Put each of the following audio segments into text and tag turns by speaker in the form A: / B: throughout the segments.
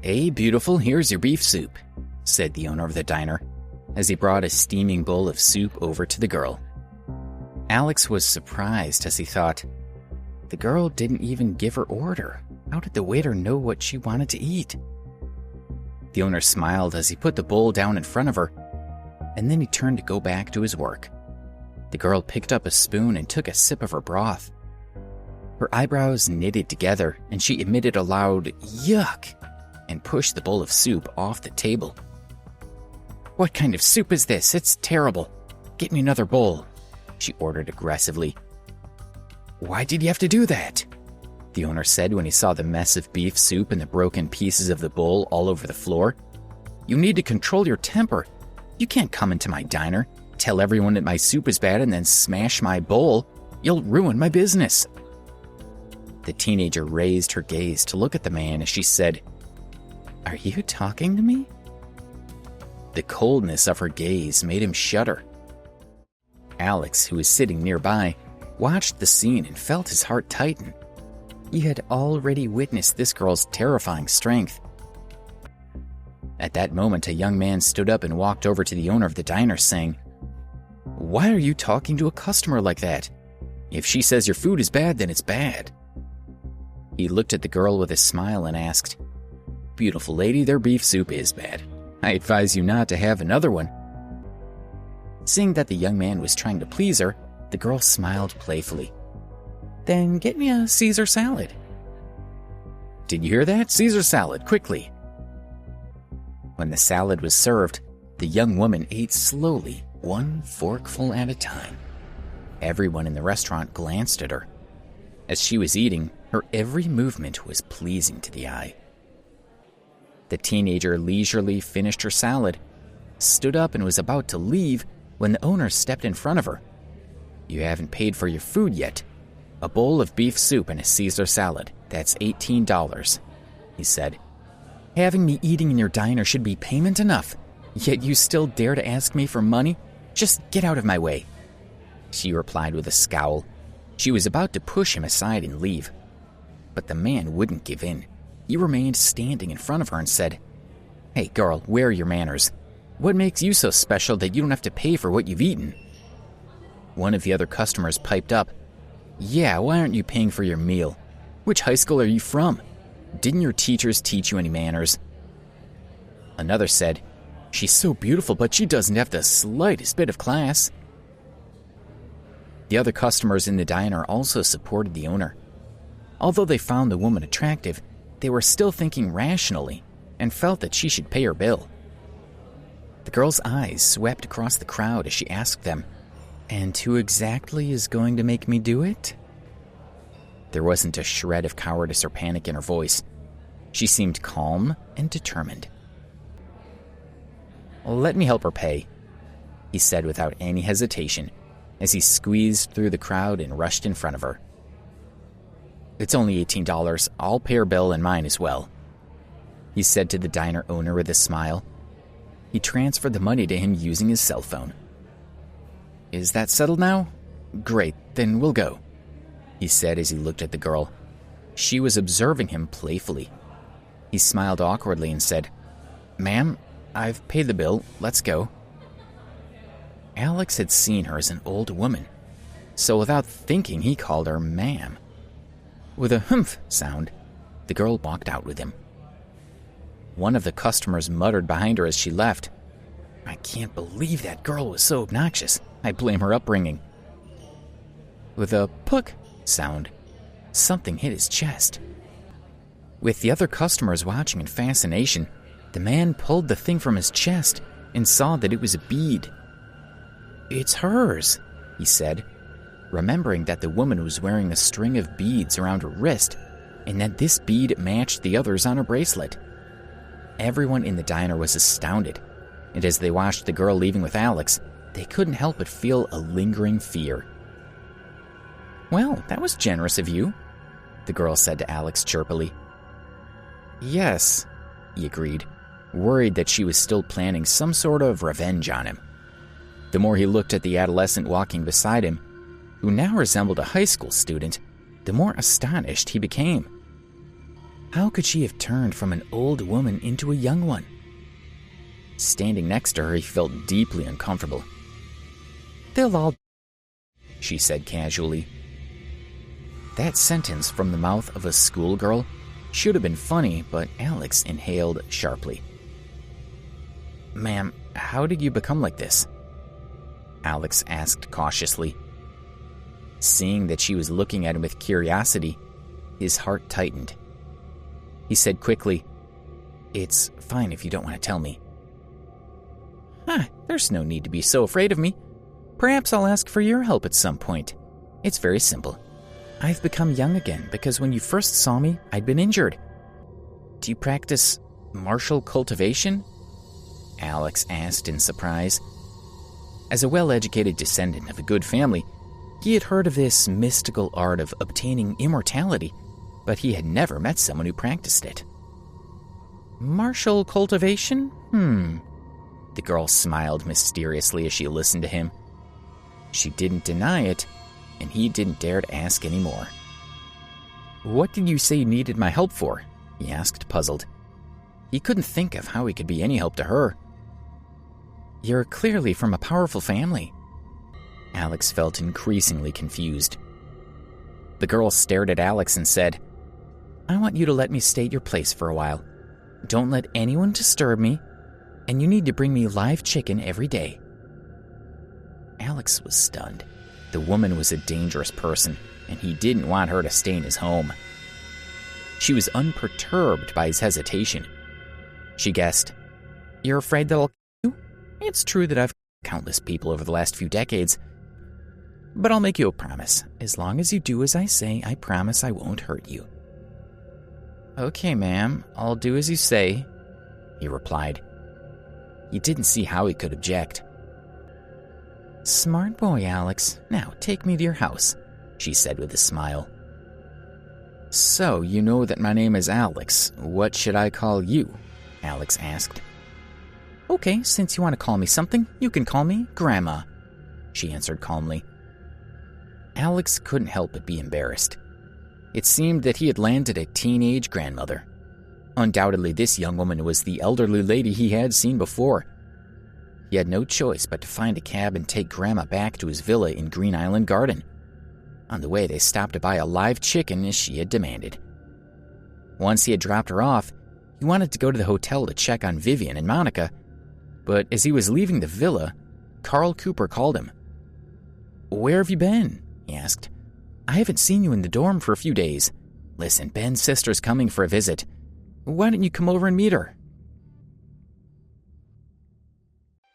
A: "Hey, beautiful, here's your beef soup," said the owner of the diner, as he brought a steaming bowl of soup over to the girl. Alex was surprised as he thought, the girl didn't even give her order. How did the waiter know what she wanted to eat? The owner smiled as he put the bowl down in front of her, and then he turned to go back to his work. The girl picked up a spoon and took a sip of her broth. Her eyebrows knitted together, and she emitted a loud yuck and pushed the bowl of soup off the table. "What kind of soup is this? It's terrible. Get me another bowl," she ordered aggressively. "Why did you have to do that?" the owner said when he saw the mess of beef soup and the broken pieces of the bowl all over the floor. "You need to control your temper. You can't come into my diner, tell everyone that my soup is bad, and then smash my bowl. You'll ruin my business." The teenager raised her gaze to look at the man as she said, "Are you talking to me?" The coldness of her gaze made him shudder. Alex, who was sitting nearby, watched the scene and felt his heart tighten. He had already witnessed this girl's terrifying strength. At that moment, a young man stood up and walked over to the owner of the diner, saying, "Why are you talking to a customer like that? If she says your food is bad, then it's bad." He looked at the girl with a smile and asked, "Beautiful lady, their beef soup is bad. I advise you not to have another one." Seeing that the young man was trying to please her, the girl smiled playfully. "Then get me a Caesar salad." "Did you hear that? Caesar salad, quickly." When the salad was served, the young woman ate slowly, one forkful at a time. Everyone in the restaurant glanced at her. As she was eating, her every movement was pleasing to the eye. The teenager leisurely finished her salad, stood up and was about to leave when the owner stepped in front of her. "You haven't paid for your food yet. A bowl of beef soup and a Caesar salad. That's $18, he said. "Having me eating in your diner should be payment enough, yet you still dare to ask me for money? Just get out of my way," she replied with a scowl. She was about to push him aside and leave, but the man wouldn't give in. He remained standing in front of her and said, "Hey girl, where are your manners? What makes you so special that you don't have to pay for what you've eaten?" One of the other customers piped up, "Yeah, why aren't you paying for your meal? Which high school are you from? Didn't your teachers teach you any manners?" Another said, "She's so beautiful, but she doesn't have the slightest bit of class." The other customers in the diner also supported the owner. Although they found the woman attractive, they were still thinking rationally and felt that she should pay her bill. The girl's eyes swept across the crowd as she asked them, "And who exactly is going to make me do it?" There wasn't a shred of cowardice or panic in her voice. She seemed calm and determined. "Let me help her pay," he said without any hesitation, as he squeezed through the crowd and rushed in front of her. "It's only $18. I'll pay her bill and mine as well," he said to the diner owner with a smile. He transferred the money to him using his cell phone. "Is that settled now? Great, then we'll go," he said as he looked at the girl. She was observing him playfully. He smiled awkwardly and said, "Ma'am, I've paid the bill. Let's go." Alex had seen her as an old woman, so without thinking he called her ma'am. With a humph sound, the girl walked out with him. One of the customers muttered behind her as she left, "I can't believe that girl was so obnoxious. I blame her upbringing." With a puck sound, something hit his chest. With the other customers watching in fascination, the man pulled the thing from his chest and saw that it was a bead. "It's hers," he said, remembering that the woman was wearing a string of beads around her wrist and that this bead matched the others on her bracelet. Everyone in the diner was astounded, and as they watched the girl leaving with Alex, they couldn't help but feel a lingering fear. "Well, that was generous of you," the girl said to Alex chirpily. "Yes," he agreed, worried that she was still planning some sort of revenge on him. The more he looked at the adolescent walking beside him, who now resembled a high school student, the more astonished he became. How could she have turned from an old woman into a young one? Standing next to her, he felt deeply uncomfortable. "They'll all," she said casually. That sentence from the mouth of a schoolgirl should have been funny, but Alex inhaled sharply. "Ma'am, how did you become like this?" Alex asked cautiously. Seeing that she was looking at him with curiosity, his heart tightened. He said quickly, "It's fine if you don't want to tell me." There's no need to be so afraid of me. Perhaps I'll ask for your help at some point. It's very simple. I've become young again because when you first saw me, I'd been injured. Do you practice martial cultivation? Alex asked in surprise. As a well-educated descendant of a good family, he had heard of this mystical art of obtaining immortality, but he had never met someone who practiced it. Martial cultivation? The girl smiled mysteriously as she listened to him. She didn't deny it, and he didn't dare to ask any more. "What did you say you needed my help for?" he asked, puzzled. He couldn't think of how he could be any help to her. "You're clearly from a powerful family." Alex felt increasingly confused. The girl stared at Alex and said, "I want you to let me stay at your place for a while. Don't let anyone disturb me, and you need to bring me live chicken every day." Alex was stunned. The woman was a dangerous person, and he didn't want her to stay in his home. She was unperturbed by his hesitation. She guessed, "You're afraid that I'll kill you? It's true that I've killed countless people over the last few decades. But I'll make you a promise. As long as you do as I say, I promise I won't hurt you." "Okay, ma'am, I'll do as you say," he replied. He didn't see how he could object. "Smart boy, Alex. Now take me to your house," she said with a smile. "So, you know that my name is Alex. What should I call you?" Alex asked. "Okay, since you want to call me something, you can call me Grandma," she answered calmly. Alex couldn't help but be embarrassed. It seemed that he had landed a teenage grandmother. Undoubtedly, this young woman was the elderly lady he had seen before. He had no choice but to find a cab and take Grandma back to his villa in Green Island Garden. On the way, they stopped to buy a live chicken as she had demanded. Once he had dropped her off, he wanted to go to the hotel to check on Vivian and Monica, but as he was leaving the villa, Carl Cooper called him. "Where have you been?" he asked. "I haven't seen you in the dorm for a few days. Listen, Ben's sister's coming for a visit. Why don't you come over and meet her?"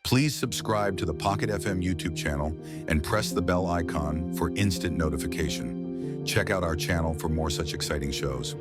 B: Please subscribe to the Pocket FM YouTube channel and press the bell icon for instant notification. Check out our channel for more such exciting shows.